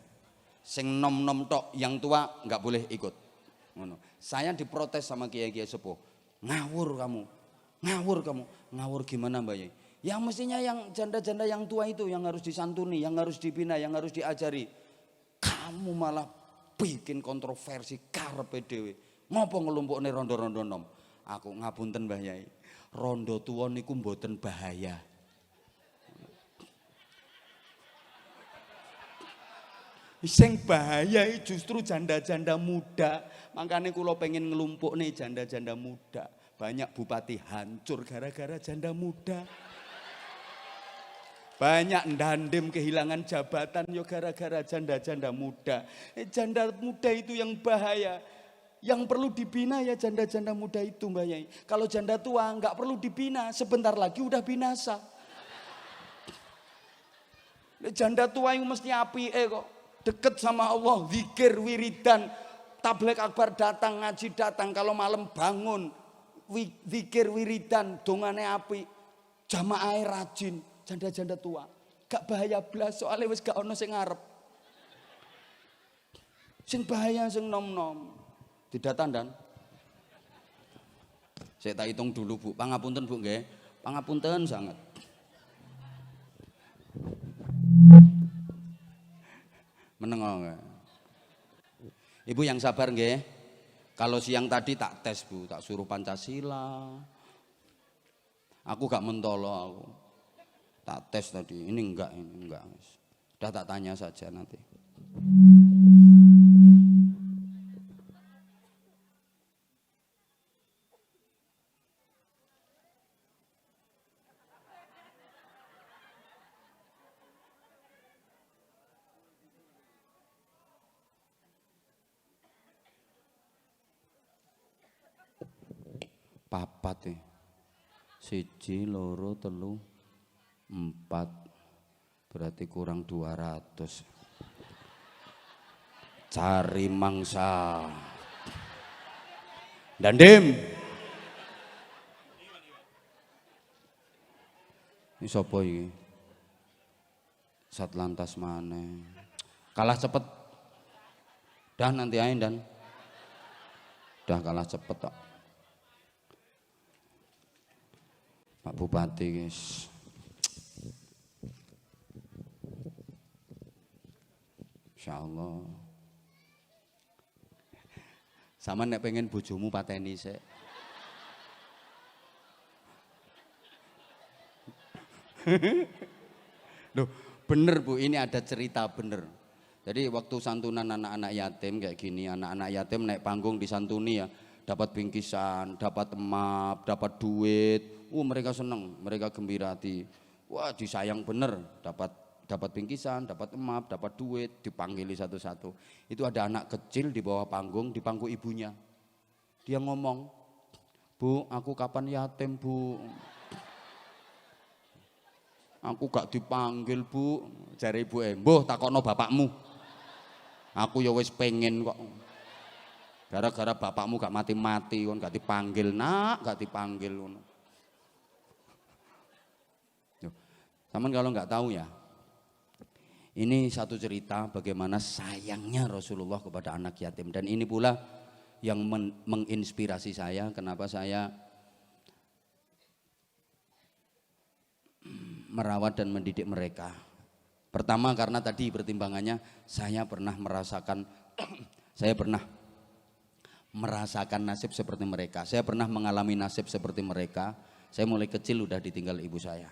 Sing nom-nom tok, yang tua nggak boleh ikut. Saya diprotes sama kiai-kiai sepuh. Ngawur kamu, ngawur kamu. Ngawur gimana Mbak Yai? Ya mestinya yang janda-janda yang tua itu yang harus disantuni, yang harus dibina, yang harus diajari. Kamu malah bikin kontroversi karepe dhewe. Ngopo ngelumpukne rondo-rondo nom? Aku ngapunten Mbah Yai. Rondo tuwa niku mboten bahaya. Sing bahaya justru janda-janda muda. Makanya kula pengen ngelumpukne janda-janda muda. Banyak bupati hancur gara-gara janda muda. Banyak ndandim kehilangan jabatan yo gara-gara janda-janda muda. Janda muda itu yang bahaya. Yang perlu dibina ya janda-janda muda itu Mbak Yai. Kalau janda tua nggak perlu dibina, sebentar lagi udah binasa. Janda tua yang mesti api kok. Deket sama Allah, zikir, wiridan, tabligh akbar datang, ngaji datang. Kalau malam bangun, zikir, wiridan, dongane api, jamaah rajin, janda-janda tua. Gak bahaya blas soalnya wis gak ono sing ngarep. Sing bahaya sing nom-nom. Tidak tandan. Saya tak hitung dulu Bu. Pangapunten Bu nggih. Pangapunten sangat. Menengok. Ibu yang sabar nggih. Kalau siang tadi tak tes Bu, tak suruh Pancasila. Aku gak mentolo aku. Tak tes tadi. Ini enggak. Udah tak tanya saja nanti. Papat siji loro telu 4 berarti kurang 200. Cari mangsa Ndandim ini sapa iki Satlantas maneh kalah cepet dah nanti ae dan dah kalah cepet kok. Pak Bupati guys. Insyaallah. Sama nek pengen bojomu pateni sik. Loh, bener Bu, ini ada cerita bener. Jadi waktu santunan anak-anak yatim kayak gini, anak-anak yatim naik panggung disantuni ya, dapat bingkisan, dapat emap, dapat duit. Mereka seneng, mereka gembira hati. Wah, disayang bener, dapat bingkisan, dapat emap, dapat duit, dipanggili satu-satu. Itu ada anak kecil di bawah panggung, di pangku ibunya. Dia ngomong, "Bu, aku kapan yatim, Bu? Aku gak dipanggil, Bu." Jare ibu, "Mbuh, takokno bapakmu. Aku ya wis pengen kok. Gara-gara bapakmu gak mati-mati kon gak dipanggil, Nak, gak dipanggil ngono." Taman kalau nggak tahu ya, ini satu cerita bagaimana sayangnya Rasulullah kepada anak yatim, dan ini pula yang menginspirasi saya. Kenapa saya merawat dan mendidik mereka? Pertama karena tadi pertimbangannya saya pernah merasakan nasib seperti mereka. Saya pernah mengalami nasib seperti mereka. Saya mulai kecil udah ditinggal ibu saya.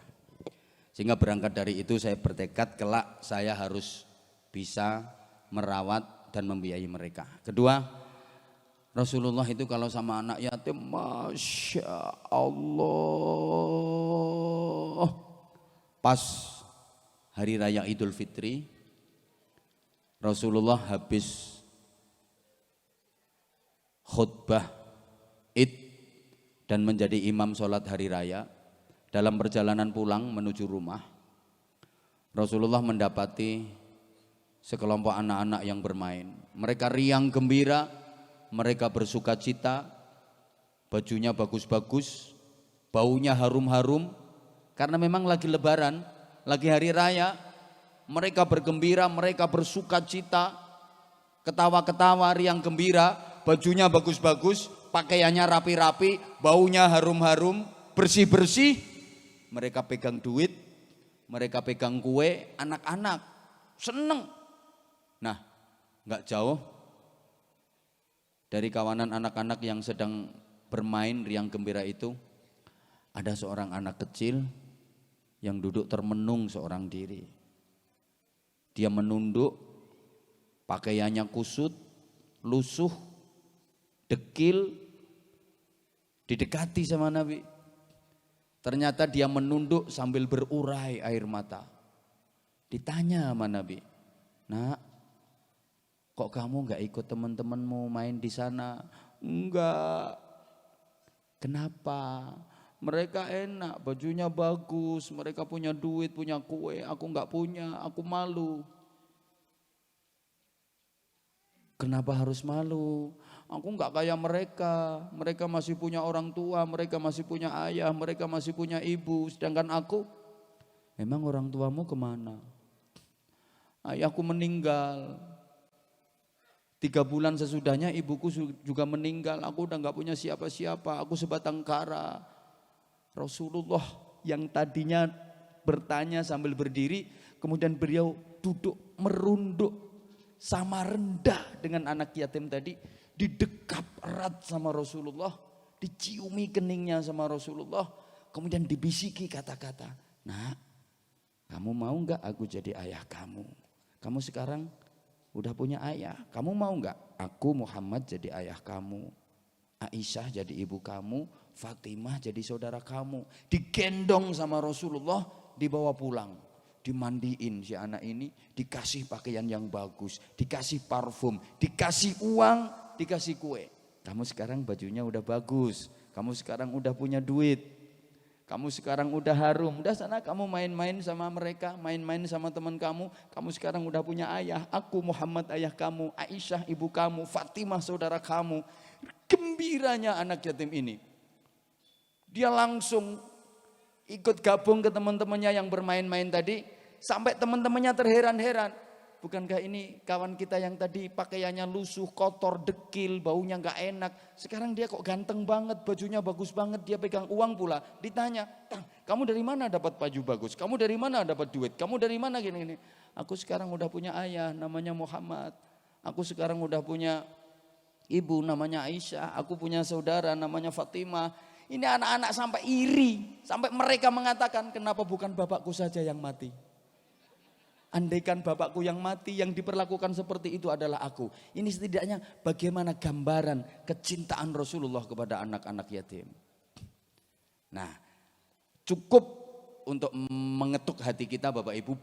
Sehingga berangkat dari itu saya bertekad kelak saya harus bisa merawat dan membiayai mereka. Kedua, Rasulullah itu kalau sama anak yatim, Masya Allah. Pas hari raya Idul Fitri, Rasulullah habis khutbah Id dan menjadi imam sholat hari raya. Dalam perjalanan pulang menuju rumah, Rasulullah mendapati sekelompok anak-anak yang bermain. Mereka riang gembira, mereka bersuka cita, bajunya bagus-bagus, baunya harum-harum, karena memang lagi lebaran, lagi hari raya, mereka bergembira, mereka bersuka cita, ketawa-ketawa, riang gembira, bajunya bagus-bagus, pakaiannya rapi-rapi, baunya harum-harum, bersih-bersih, mereka pegang duit, mereka pegang kue, anak-anak seneng. Nah, nggak jauh dari kawanan anak-anak yang sedang bermain riang gembira itu, ada seorang anak kecil yang duduk termenung seorang diri. Dia menunduk, pakaiannya kusut, lusuh, dekil, didekati sama Nabi. Ternyata dia menunduk sambil berurai air mata. Ditanya sama Nabi, "Nak, kok kamu gak ikut teman-temanmu main di sana?" "Enggak." "Kenapa?" "Mereka enak, bajunya bagus, mereka punya duit, punya kue, aku gak punya, aku malu." "Kenapa harus malu? Aku gak kayak mereka, mereka masih punya orang tua, mereka masih punya ayah, mereka masih punya ibu, sedangkan aku." "Memang orang tuamu kemana?" "Ayahku meninggal. 3 bulan sesudahnya ibuku juga meninggal, aku udah gak punya siapa-siapa, aku sebatang kara." Rasulullah yang tadinya bertanya sambil berdiri, kemudian beliau duduk merunduk sama rendah dengan anak yatim tadi, didekap erat sama Rasulullah, diciumi keningnya sama Rasulullah, kemudian dibisiki kata-kata, "Nak, kamu mau gak aku jadi ayah kamu? Kamu sekarang udah punya ayah, kamu mau gak aku Muhammad jadi ayah kamu, Aisyah jadi ibu kamu, Fatimah jadi saudara kamu." Digendong sama Rasulullah, dibawa pulang, dimandiin si anak ini, dikasih pakaian yang bagus, dikasih parfum, dikasih uang, dikasih kue. "Kamu sekarang bajunya udah bagus, kamu sekarang udah punya duit, kamu sekarang udah harum, udah sana kamu main-main sama mereka, main-main sama teman kamu sekarang udah punya ayah, aku Muhammad ayah kamu, Aisyah ibu kamu, Fatimah saudara kamu." Gembiranya anak yatim ini. Dia langsung ikut gabung ke teman-temannya yang bermain-main tadi, sampai teman-temannya terheran-heran. "Bukankah ini kawan kita yang tadi pakaiannya lusuh, kotor, dekil, baunya gak enak. Sekarang dia kok ganteng banget, bajunya bagus banget, dia pegang uang pula." Ditanya, "Kamu dari mana dapat baju bagus? Kamu dari mana dapat duit? Kamu dari mana gini-gini?" "Aku sekarang udah punya ayah namanya Muhammad. Aku sekarang udah punya ibu namanya Aisyah. Aku punya saudara namanya Fatimah." Ini anak-anak sampai iri, sampai mereka mengatakan, "Kenapa bukan bapakku saja yang mati? Andaikan bapakku yang mati, yang diperlakukan seperti itu adalah aku." Ini setidaknya bagaimana gambaran kecintaan Rasulullah kepada anak-anak yatim. Nah, cukup untuk mengetuk hati kita Bapak Ibu.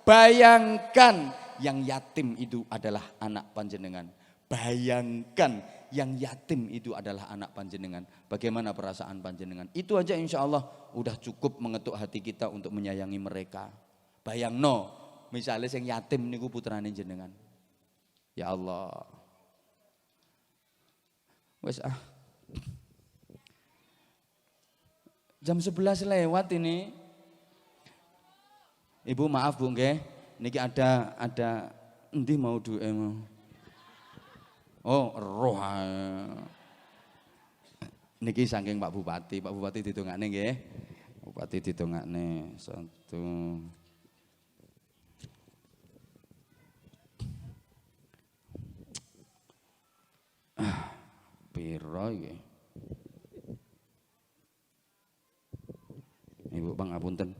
Bayangkan yang yatim itu adalah anak panjenengan. Bayangkan yang yatim itu adalah anak panjenengan. Bagaimana perasaan panjenengan? Itu aja insya Allah udah cukup mengetuk hati kita untuk menyayangi mereka. Bayangno, misalnya yang yatim niku putrane jenengan. Ya Allah. Wes Jam 11 lewat ini. Ibu maaf Bu nggih. Niki ada endi mau duwe mau. Oh, roh. Niki saking Pak Bupati ditungakne nggih. Bupati ditungakne 1. Piro iki? Ibu pangapunten.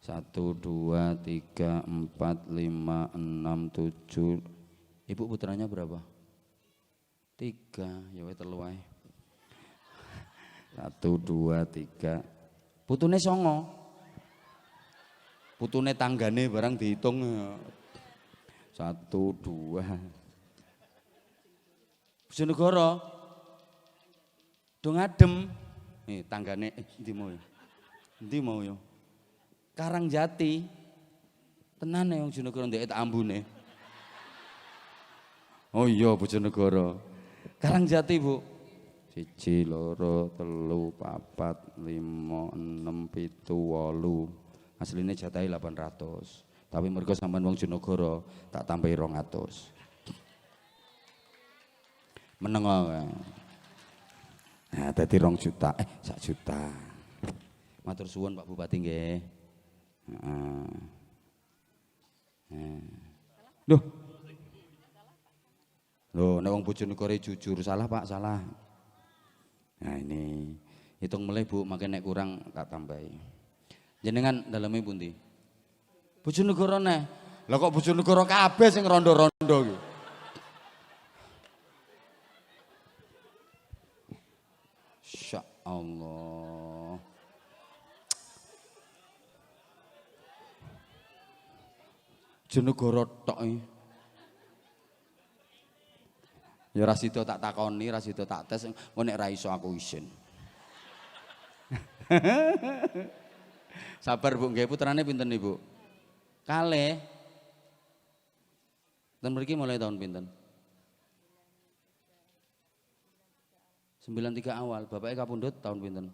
1 2 3 4 5 6 7. Ibu putranya berapa? 3, ya wis 3 wae. 1 2 3. Putune 9. Putune tanggane barang dihitung. 1 2. Bojonegoro. Do ngadem. Nih tanggane endi mau ya? Endi mau ya? Karangjati. Tenan wong Bojonegoro ndek ambune. Oh iya Bojonegoro. Karangjati Bu. 1 2 3 4 5 6 7 8. Asline jatahe 800. Tapi mergo sampean wong Jonegoro tak tambahi 200. Meneng wae. Nah, dadi 2 juta. 1 juta. Matur suwun Pak Bupati nggih. Heeh. Loh. Loh, nek wong Bojonegoro jujur salah Pak, salah. Nah, ini hitung mulai Bu, makin nek kurang tak tambahi. Jenengan daleme pundi? Bojonegoro neh. Lah kok Bojonegoro kabeh sing rondo-rondo iki. Masya Allah. Bojonegoro tok iki. Ya ra sida tak takoni, ra sida tak tes, engko nek ra iso aku isin. Sabar Bu, nggih putrane pinten Ibu? Kalih. Dan mriki mulai tahun pinten? 93 awal, bapaknya kapundhut tahun pinten?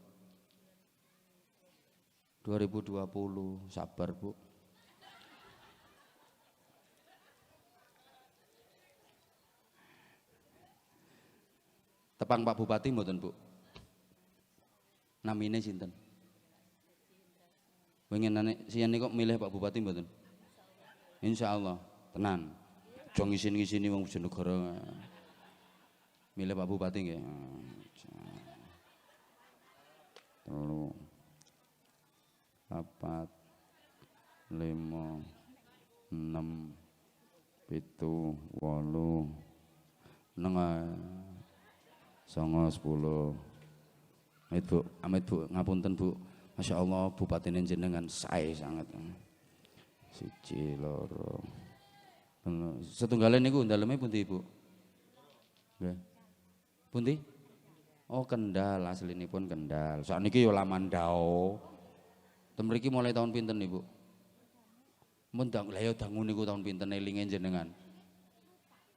2020, sabar Bu. Tepang Pak Bupati mboten Bu? Namine sinten? Winginane siyane kok milih Pak Bupati mboten? Insyaallah, tenan. Aja ngisin-ngisini wong Bojonegoro. Milih Pak Bupati nggih. 3 4 5 6 7 8 9 10. Amit Bu, ngapunten Bu. Masya Allah, bupatine jenengan sae sangat. 1 2 setunggalnya niku daleme pundi Ibu? Nggih. Pundi? Oh Kendal, aslinipun Kendal. Sakniki ya Lamandau. Ten mriki mulai tahun pinten Ibu? Mun ndang lha ya dangu niku tahun pinten elinge jenengan?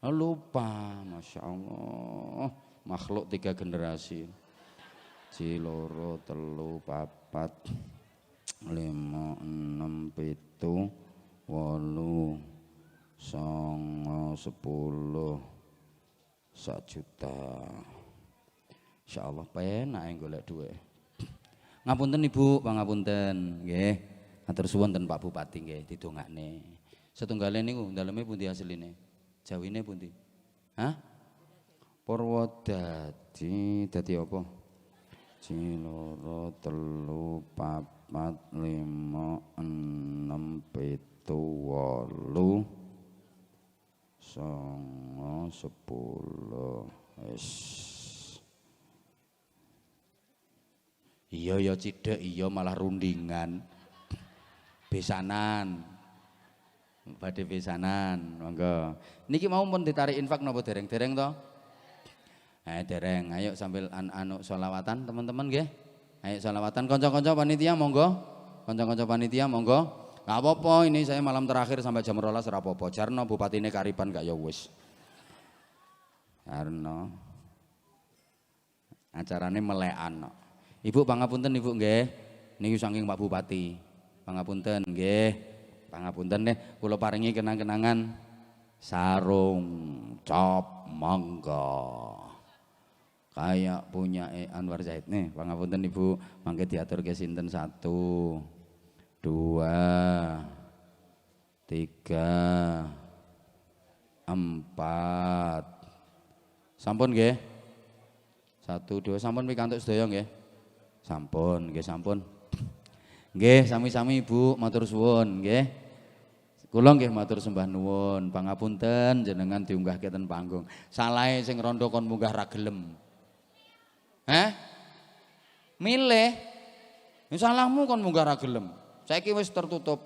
Lupa, Masya Allah. Makhluk 3 generasi. 1 2 3 4 5 6 7 8 9 10 1 juta. Insyaallah penak golek duit. Ngapunten Ibu, pangapunten nggih. Matur suwun ten Pak Bupati nggih didongakne. Setunggale niku daleme pundi asline? Jawine pundi? Hah? Purwodadi, dadi apa? 1 2 3 4 5 6 7 8 9 10. Wis. Iya ya cidek, iya malah rundingan. Besanan. Badhe besanan, monggo. Niki mau pun ditarik infak napa dereng-dereng to? Dereng. Ayo sambil anu sholawatan teman-teman nggih. Ayo sholawatan kanca-kanca panitia monggo. Kanca-kanca panitia monggo. Enggak apa-apa, ini saya malam terakhir sampai jam 12 ora apa-apa. Jarno bupatine Kariban gak ya wis. Jarno. Acarane melekan. Ibu pangapunten Ibu nggih. Niki saking Pak Bupati. Pangapunten nggih. Pangapunten nggih, kula paringi kenang-kenangan sarung cop monggo. Kayak punya Anwar Zaid nih, pangapunten Ibu, mangke diatur ke sinten 1 2 3 4. Sampun nggih? 1 2 sampun pikantuk sedaya nggih? Sampun, nggih sampun. Nggih, sami-sami Ibu matur suwun nggih. Kula nggih matur sembah nuwun, pangapunten jenengan diunggahke ten panggung. Salahe sing rondo kon munggah ra gelem. Milih. Salahmu kon munggah ra gelem. Saiki wis tertutup.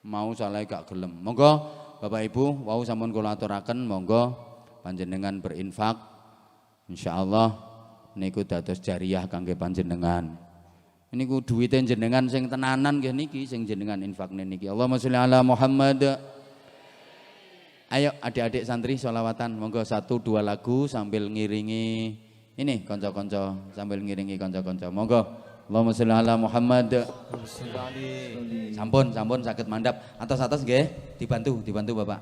Mau salahe gak gelem. Monggo Bapak Ibu wau sampun kula aturaken monggo panjenengan berinfak. Insyaallah niku dados jariah kangge panjenengan. Niku duwite jenengan sing tenanan nggih niki sing jenengan infakne niki. Allahumma sholli ala Muhammad. Ayo adik-adik santri sholawatan monggo 1 2 lagu sambil ngiringi Ini konco-konco sambil ngiringi konco-konco. Monggo. Allahumma sholli ala Muhammad. Sampun sakit mandap. Atas-atas nggih, dibantu Bapak.